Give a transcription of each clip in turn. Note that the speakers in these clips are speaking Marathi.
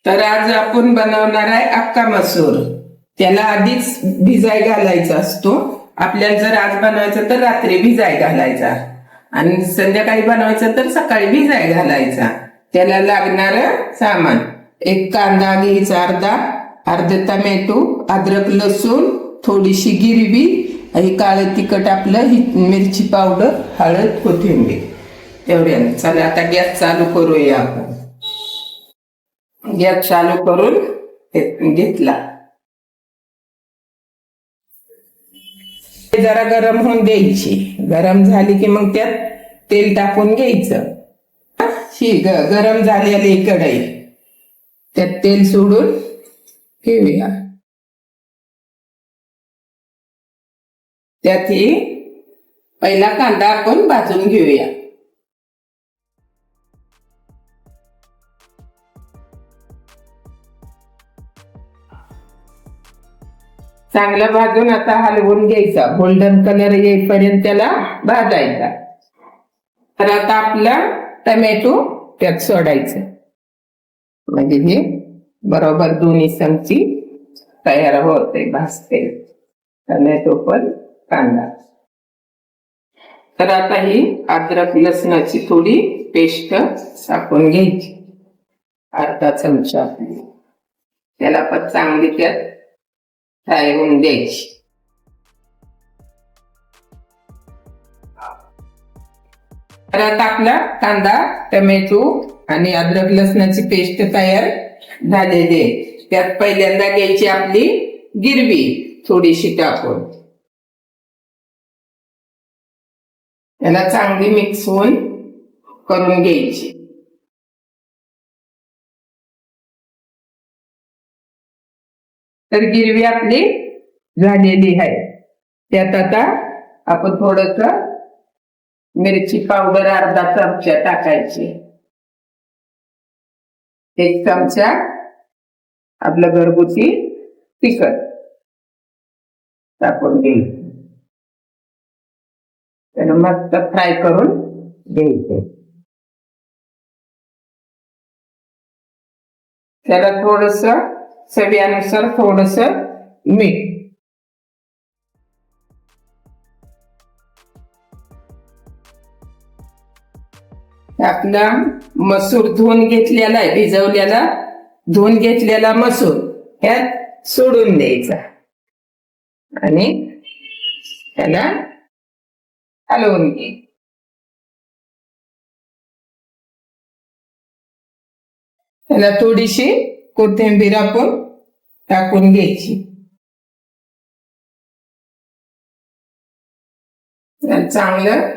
तर आज आपण बनवणार आहे अख्खा मसूर. त्याला आधीच भिजाय घालायचा असतो. आपल्याला जर आज बनवायचं तर रात्री भिजाय घालायचा आणि संध्याकाळी बनवायचं तर सकाळी भिजाय घालायचा. त्याला लागणार सामान: एक कांदा घ्यायचा, अर्धा टोमॅटो, अद्रक लसूण, थोडीशी गिरवी, आणि काळं तिखट, आपलं मिरची पावडर, हळद, कोथिंबीर एवढ्या. चला आता गॅस चालू करूया आपण. गॅस चालू करून घेतला. जरा गरम होऊन द्यायची. गरम झाली की मग त्यात तेल टाकून घ्यायचं. गरम झालेली कढई, त्यात तेल सोडून घेऊया. त्यात पहिला कांदा आपण भाजून घेऊया. चांगला भाजून आता हलवून घ्यायचा. गोल्डन कलर येईपर्यंत त्याला भाजायचा. तर आता आपला टोमॅटो त्यात सोडायचं. म्हणजे हे बरोबर दोन्ही चमची तयार होते, भाजते टोमॅटो पण कांदा. तर आता ही अद्रक लसणाची थोडी पेस्ट टाकून घ्यायची, अर्धा चमचा. त्याला पण चांगली त्यात फ्राय होऊन द्यायची. तर आता आपला कांदा, टोमॅटो आणि अद्रक लसणाची पेस्ट तयार झालेली आहे. त्यात पहिल्यांदा घ्यायची आपली गिरवी थोडीशी टाकून. याला चांगली मिक्स होऊन करून घ्यायची. तर गिरवी आपली झालेली आहे. त्यात आता आपण थोडस मिरची पावडर अर्धा चमचा टाकायची. एक चमचा आपलं घरगुती तिखट टाकून घ्यायचं. त्याला मस्त फ्राय करून घ्यायचे. त्याला थोडस चवीनुसार थोडस मीठ. आपला मसूर धुवून घेतलेला आहे, भिजवलेला धुवून घेतलेला मसूर ह्यात सोडून द्यायचा आणि त्याला हलवून घे. त्याला थोडीशी कोथिंबीर आपण टाकून घ्यायची. चांगलं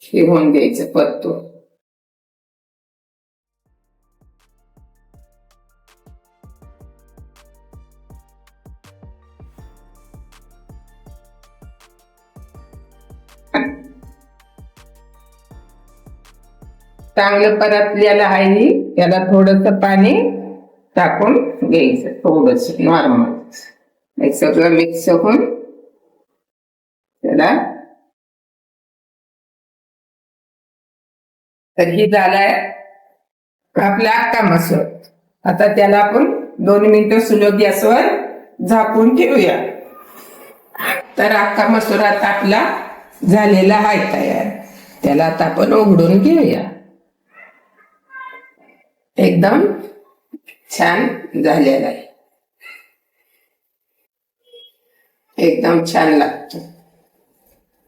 शिवून द्यायचं परतून. चांगलं परतलेलं आहे. त्याला थोडस पाणी टाकून घ्यायचं, थोडस नॉर्मल. सगळं मिक्स होऊन त्याला. तर ही झालाय आपला अख्खा मसूर. आता त्याला आपण 2 मिनिटं स्लो गॅसवर झाकून ठेवूया. तर अख्खा मसूर आता आपला झालेला आहे तयार. त्याला आता आपण उघडून घेऊया. एकदम छान झालेला आहे, एकदम छान लागतो.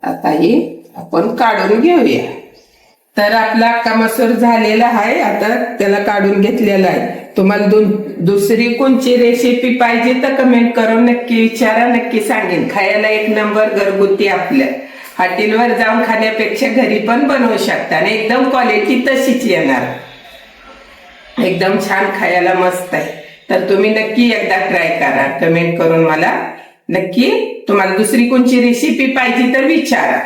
आता ही आपण काढून घेऊया. तर आपला अख्खा मसूर झालेला आहे. आता त्याला काढून घेतलेला आहे. तुम्हाला दुसरी कोणची रेसिपी पाहिजे तर कमेंट करून नक्की विचारा, नक्की सांगेन. खायला एक नंबर, घरगुती. आपल्या हॉटेलवर जाऊन खाण्यापेक्षा घरी पण बनवू शकता आणि एकदम क्वालिटी तशीच येणार. एकदम छान, खायला मस्त आहे. तर तुम्ही नक्की एकदा ट्राय करा. कमेंट करून मला नक्की तुम्हाला दुसरी कोणची रेसिपी पाहिजे तर विचारा.